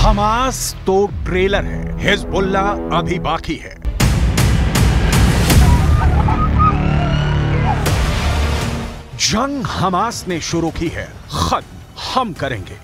Hamas तो trailer है, Hezbollah अभी बाकी है। जंग हमास ने शुरू की है, खत्म हम करेंगे।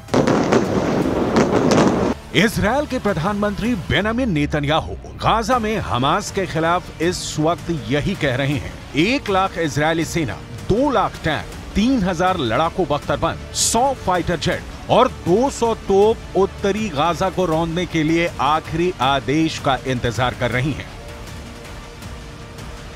इजरायल के प्रधानमंत्री बेंजामिन नेतन्याहू गाजा में हमास के खिलाफ इस वक्त यही कह रहे हैं। 1 लाख इजरायली सेना, 2 लाख टैंक, 3000 लड़ाकू बख्तरबंद, 100 फाइटर जेट और 200 तोप उत्तरी गाजा को रौंदने के लिए आखिरी आदेश का इंतजार कर रही हैं।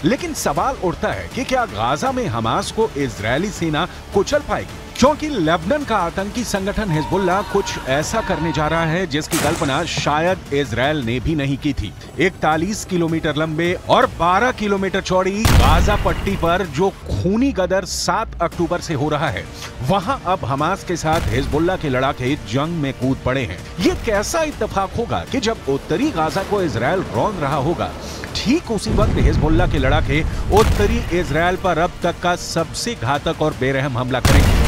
लेकिन सवाल उठता है कि क्या गाजा में हमास को इजरायली सेना कुचल पाएगी? क्योंकि लेबनान का आतंकी संगठन हिजबुल्लाह कुछ ऐसा करने जा रहा है जिसकी कल्पना शायद इजरायल ने भी नहीं की थी। 41 किलोमीटर लंबे और 12 किलोमीटर चौड़ी गाजा पट्टी पर जो खूनी गदर 7 अक्टूबर से हो रहा है, वहां अब हमास के साथ हिजबुल्लाह के लड़ाके जंग में कूद पड़े हैं। ये कैसा इत्तेफाक होगा कि जब उत्तरी गाजा को इजरायल रौंद रहा होगा, ठीक उसी वक्त हिजबुल्लाह के लड़ाके उत्तरी इजरायल पर अब तक का सबसे घातक और बेरहम हमला करेंगे।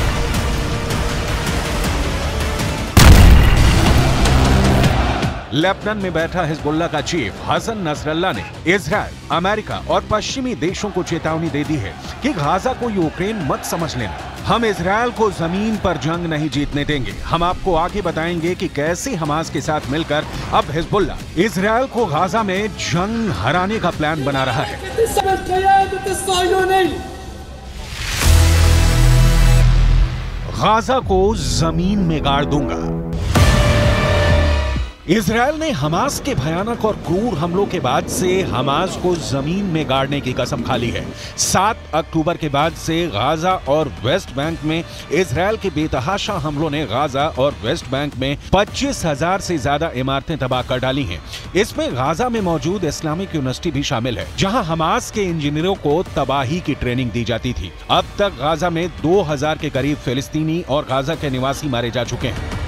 लेबनान में बैठा हिजबुल्लाह का चीफ हसन नसरल्लाह ने इजरायल, अमेरिका और पश्चिमी देशों को चेतावनी दे दी है कि गाजा को यूक्रेन मत समझ लेना। हम इजरायल को जमीन पर जंग नहीं जीतने देंगे। हम आपको आगे बताएंगे कि कैसे हमास के साथ मिलकर अब हिजबुल्लाह इजरायल को गाजा में जंग हराने का प्लान बना रहा है। गाजा को जमीन में गाड़ दूंगा। इजरायल ने हमास के भयानक और क्रूर हमलों के बाद से हमास को जमीन में गाड़ने की कसम खा ली है। 7 अक्टूबर के बाद से गाजा और वेस्ट बैंक में इजरायल के बेतहाशा हमलों ने गाजा और वेस्ट बैंक में 25,000 से ज्यादा इमारतें तबाह कर डाली हैं। इसमें गाजा में मौजूद इस्लामिक यूनिवर्सिटी भी शामिल है, जहां हमास के इंजीनियरों को तबाही की ट्रेनिंग दी जाती थी। अब तक गाजा में 2000 के करीब फिलिस्तीनी और गाजा के निवासी मारे जा चुके हैं।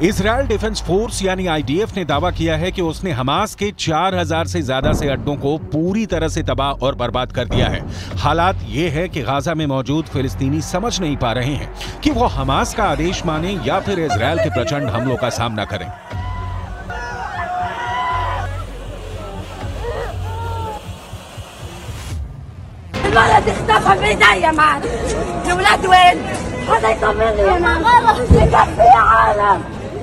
इजरायल डिफेंस फोर्स यानी आईडीएफ ने दावा किया है कि उसने हमास के 4000 से ज्यादा से अड्डों को पूरी तरह से तबाह और बर्बाद कर दिया है। हालात ये है कि गाजा में मौजूद फिलिस्तीनी समझ नहीं पा रहे हैं कि वो हमास का आदेश माने या फिर इजरायल के प्रचंड हमलों का सामना करें।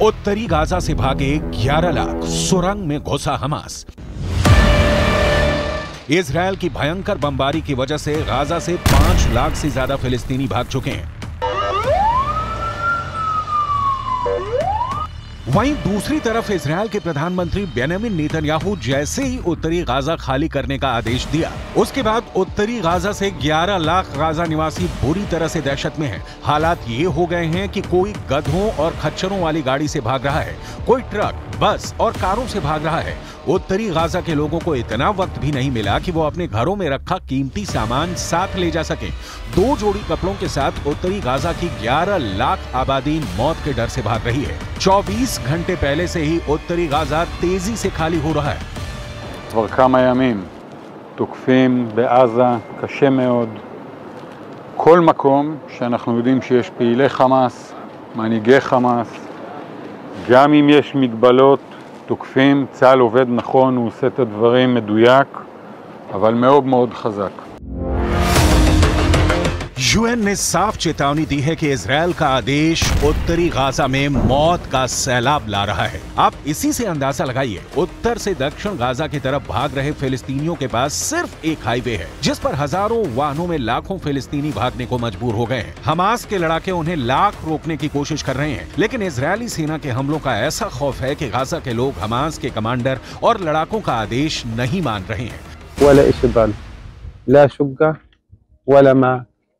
उत्तरी गाजा से भागे 11 लाख सुरंग में घुसा हमास। इजरायल की भयंकर बमबारी की वजह से गाजा से 5 लाख से ज्यादा फिलिस्तीनी भाग चुके हैं। वहीं दूसरी तरफ इजरायल के प्रधानमंत्री बेंजामिन नेतन्याहू जैसे ही उत्तरी गाजा खाली करने का आदेश दिया, उसके बाद उत्तरी गाजा से 11 लाख गाजा निवासी बुरी तरह से दहशत में हैं। हालात ये हो गए हैं कि कोई गधों और खच्चरों वाली गाड़ी से भाग रहा है, कोई ट्रक, बस और कारों से भाग रहा है। उत्तरी गाजा के लोगों को इतना वक्त भी नहीं मिला कि वो अपने घरों में रखा कीमती सामान साथ ले जा सके। 2 जोड़ी कपड़ों के साथ उत्तरी गाजा की 11 लाख आबादी मौत के डर से भाग रही है। 24 घंटे पहले से ही उत्तरी गाजा तेजी से खाली हो रहा है। כבר כמה ימים תוקפים בעזה קשה מאוד כל מקום שאנחנו יודעים שיש פעילי חמאס, מנהיגי חמאס, גם אם יש מגבלות תוקפים. צה"ל עובד נכון, הוא עושה את הדברים מדויק, אבל מאוד מאוד חזק. यूएन ने साफ चेतावनी दी है कि इजरायल का आदेश उत्तरी गाजा में मौत का सैलाब ला रहा है। आप इसी से अंदाजा लगाइए, उत्तर से दक्षिण गाजा की तरफ भाग रहे फिलिस्तीनियों के पास सिर्फ एक हाईवे है, जिस पर हजारों वाहनों में लाखों फिलिस्तीनी भागने को मजबूर हो गए हैं। हमास के लड़ाके उन्हें लाख रोकने की कोशिश कर रहे हैं, लेकिन इजरायली सेना के हमलों का ऐसा खौफ है कि गाजा के लोग हमास के कमांडर और लड़ाकों का आदेश नहीं मान रहे हैं।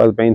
40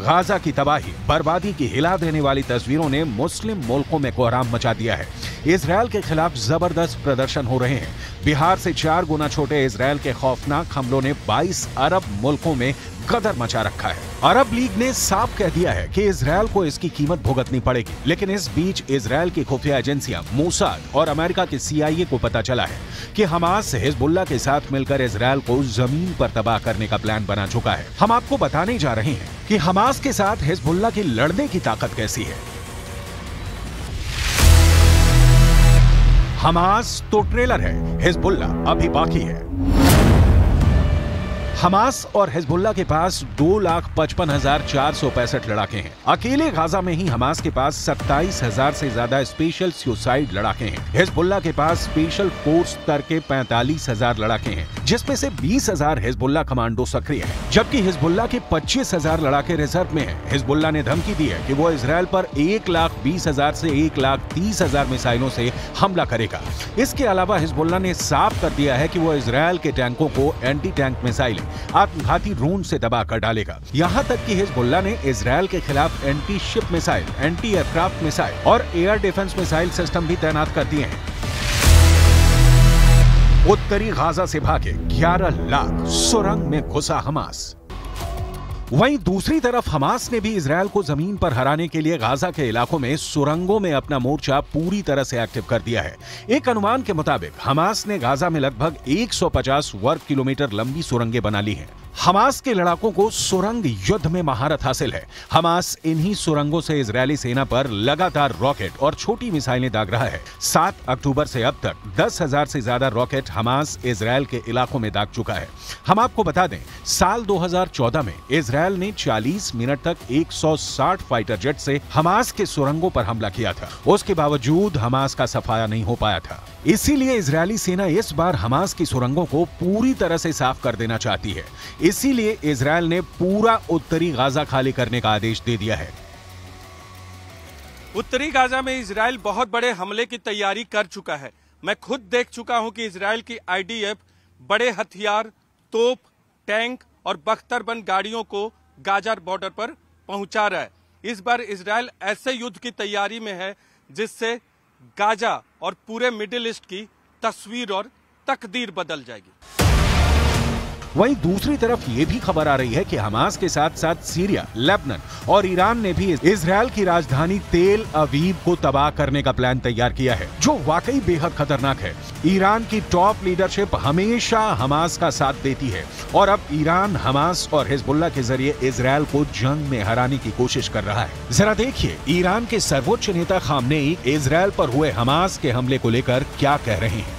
गाजा की तबाही बर्बादी की हिला देने वाली तस्वीरों ने मुस्लिम मुल्कों में कोहराम मचा दिया है। इजरायल के खिलाफ जबरदस्त प्रदर्शन हो रहे हैं। बिहार से 4 गुना छोटे इजरायल के खौफनाक हमलों ने 22 अरब मुल्कों में गदर मचा रखा है। अरब लीग ने साफ कह दिया है कि इजरायल को इसकी कीमत भुगतनी पड़ेगी। लेकिन इस बीच इजरायल की खुफिया एजेंसियां मोसाद और अमेरिका के CIA को पता चला है कि हमास हिजबुल्लाह के साथ मिलकर इजरायल को जमीन पर तबाह करने का प्लान बना चुका है। हम आपको बताने जा रहे हैं कि हमास के साथ हिजबुल्लाह की लड़ने की ताकत कैसी है। हमास तो ट्रेलर है, हिजबुल्लाह अभी बाकी है। हमास और हिजबुल्लाह के पास 2,55,465 लड़ाके हैं। अकेले गाजा में ही हमास के पास 27,000 से ज्यादा स्पेशल सुसाइड लड़ाके हैं। हिजबुल्लाह के पास स्पेशल फोर्स स्तर के 45,000 लड़ाके हैं, जिसमें से 20,000 हिजबुल्लाह कमांडो सक्रिय हैं, जबकि हिजबुल्लाह के 25,000 लड़ाके रिजर्व में हैं। हिजबुल्लाह ने धमकी दी है कि वो इजरायल पर 1,20,000 से 1,30,000 मिसाइलों से हमला करेगा। इसके अलावा हिजबुल्लाह ने साफ कर दिया है कि वो इजरायल के टैंकों को एंटी टैंक मिसाइलें, आत्मघाती ड्रोन से दबाकर डालेगा। यहां तक कि हिजबुल्लाह ने इजरायल के खिलाफ anti ship missile, anti aircraft missile और एयर डिफेंस मिसाइल सिस्टम भी तैनात कर दिए हैं। उत्तरी गाजा से भागे 11 लाख सुरंग में घुसा हमास। वहीं दूसरी तरफ हमास ने भी इजरायल को जमीन पर हराने के लिए गाजा के इलाकों में सुरंगों में अपना मोर्चा पूरी तरह से एक्टिव कर दिया है। एक अनुमान के मुताबिक हमास ने गाजा में लगभग 150 वर्ग किलोमीटर लंबी सुरंगें बना ली हैं। हमास के लड़ाकों को सुरंग युद्ध में महारत हासिल है। हमास इन्हीं सुरंगों से इजरायली सेना पर लगातार रॉकेट और छोटी मिसाइलें दाग रहा है। 7 अक्टूबर से अब तक 10,000 से ज्यादा रॉकेट हमास इजरायल के इलाकों में दाग चुका है। हम आपको बता दें, साल 2014 में इजरायल ने 40 मिनट तक 160 फाइटर जेट से हमास के सुरंगों पर हमला किया था। उसके बावजूद हमास का सफाया नहीं हो पाया था। इसीलिए इजरायली सेना इस बार हमास की सुरंगों को पूरी तरह से साफ कर देना चाहती है। इसीलिए इजरायल ने पूरा उत्तरी गाजा खाली करने का आदेश दे दिया है। उत्तरी गाजा में इजरायल बहुत बड़े हमले की तैयारी कर चुका है। मैं खुद देख चुका हूं कि इजरायल की IDF बड़े हथियार, तोप, टैंक और बख्तरबंद गाड़ियों को गाजा बॉर्डर पर पहुंचा रहा है। इस बार इजरायल ऐसे युद्ध की तैयारी में है जिससे गाजा और पूरे मिडिल ईस्ट की तस्वीर और तकदीर बदल जाएगी। वहीं दूसरी तरफ ये भी खबर आ रही है कि हमास के साथ साथ सीरिया, लेबनान और ईरान ने भी इजरायल की राजधानी तेल अवीव को तबाह करने का प्लान तैयार किया है, जो वाकई बेहद खतरनाक है। ईरान की टॉप लीडरशिप हमेशा हमास का साथ देती है और अब ईरान हमास और हिजबुल्लाह के जरिए इजरायल को जंग में हराने की कोशिश कर रहा है। जरा देखिए ईरान के सर्वोच्च नेता खामनेई इजरायल पर हुए हमास के हमले को लेकर क्या कह रहे हैं।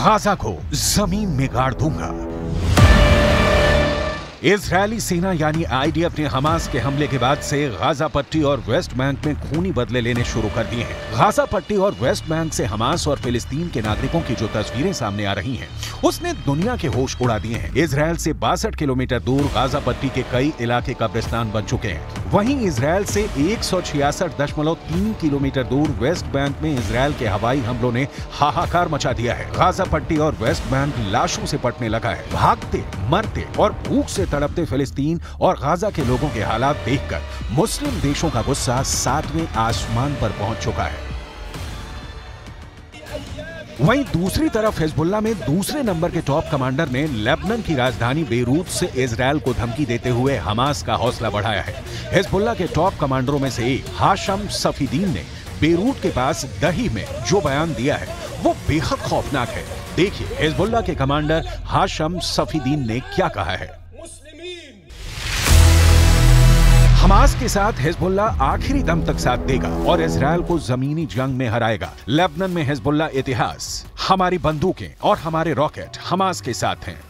गाजा को जमीन में गाड़ दूंगा। इजरायली सेना यानी IDF ने हमास के हमले के बाद से गाजा पट्टी और वेस्ट बैंक में खूनी बदले लेने शुरू कर दिए हैं। गाजा पट्टी और वेस्ट बैंक से हमास और फिलिस्तीन के नागरिकों की जो तस्वीरें सामने आ रही हैं, उसने दुनिया के होश उड़ा दिए हैं। इजरायल से 62 किलोमीटर दूर गाजा पट्टी के कई इलाके कब्रिस्तान बन चुके हैं। वहीं इजरायल से 166.3 किलोमीटर दूर वेस्ट बैंक में इजरायल के हवाई हमलों ने हाहाकार मचा दिया है। गाजा पट्टी और वेस्ट बैंक लाशों से पटने लगा है। भागते, मरते और भूख से तड़पते फिलिस्तीन और गाजा के लोगों के हालात देखकर मुस्लिम देशों का गुस्सा 7वें आसमान पर पहुंच चुका है। वहीं दूसरी तरफ हिजबुल्लाह में दूसरे नंबर के टॉप कमांडर ने लेबनान की राजधानी बेरूत से इजरायल को धमकी देते हुए हमास का हौसला बढ़ाया है। हिजबुल्लाह के टॉप कमांडरों में से एक हाशम सफीदीन ने बेरूत के पास दही में जो बयान दिया है वो बेहद खौफनाक है। देखिए हिजबुल्लाह के कमांडर हाशम सफीदीन ने क्या कहा है। हमास के साथ हिजबुल्लाह आखिरी दम तक साथ देगा और इजरायल को जमीनी जंग में हराएगा। लेबनान में हिजबुल्लाह इतिहास, हमारी बंदूकें और हमारे रॉकेट हमास के साथ हैं।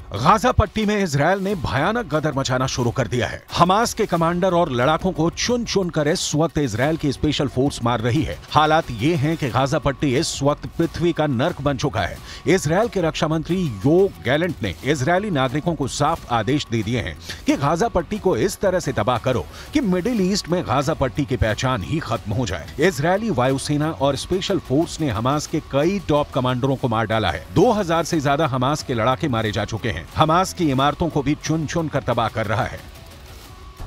गाजा पट्टी में इजरायल ने भयानक गदर मचाना शुरू कर दिया है। हमास के कमांडर और लड़ाकों को चुन चुन कर इस वक्त इजरायल की स्पेशल फोर्स मार रही है। हालात ये हैं कि गाजा पट्टी इस वक्त पृथ्वी का नर्क बन चुका है। इजरायल के रक्षा मंत्री योव गैलेंट ने इजरायली नागरिकों को साफ आदेश दे दिए हैं कि गाजा पट्टी को इस तरह से तबाह करो कि मिडिल ईस्ट में गाजा पट्टी की पहचान ही खत्म हो जाए। इजरायली वायुसेना और स्पेशल फोर्स ने हमास के कई टॉप कमांडरों को मार डाला है। 2000 से ज्यादा हमास के लड़ाके मारे जा चुके हैं। हमास की इमारतों को भी चुन चुन कर तबाह कर रहा है।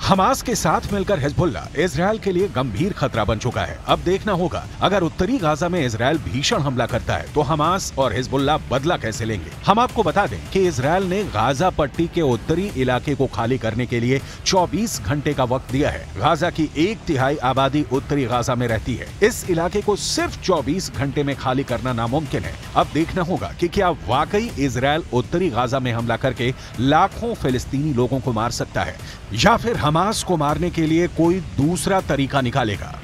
हमास के साथ मिलकर हिजबुल्ला इजरायल के लिए गंभीर खतरा बन चुका है। अब देखना होगा अगर उत्तरी गाजा में इजरायल भीषण हमला करता है तो हमास और हिजबुल्ला बदला कैसे लेंगे। हम आपको बता दें कि इजरायल ने गाजा पट्टी के उत्तरी इलाके को खाली करने के लिए 24 घंटे का वक्त दिया है। गाजा की 1/3 आबादी उत्तरी गाजा में रहती है। इस इलाके को सिर्फ 24 घंटे में खाली करना नामुमकिन है। अब देखना होगा कि क्या वाकई इजरायल उत्तरी गाजा में हमला करके लाखों फिलिस्तीनी लोगों को मार सकता है या फिर हमास को मारने के लिए कोई दूसरा तरीका निकालेगा।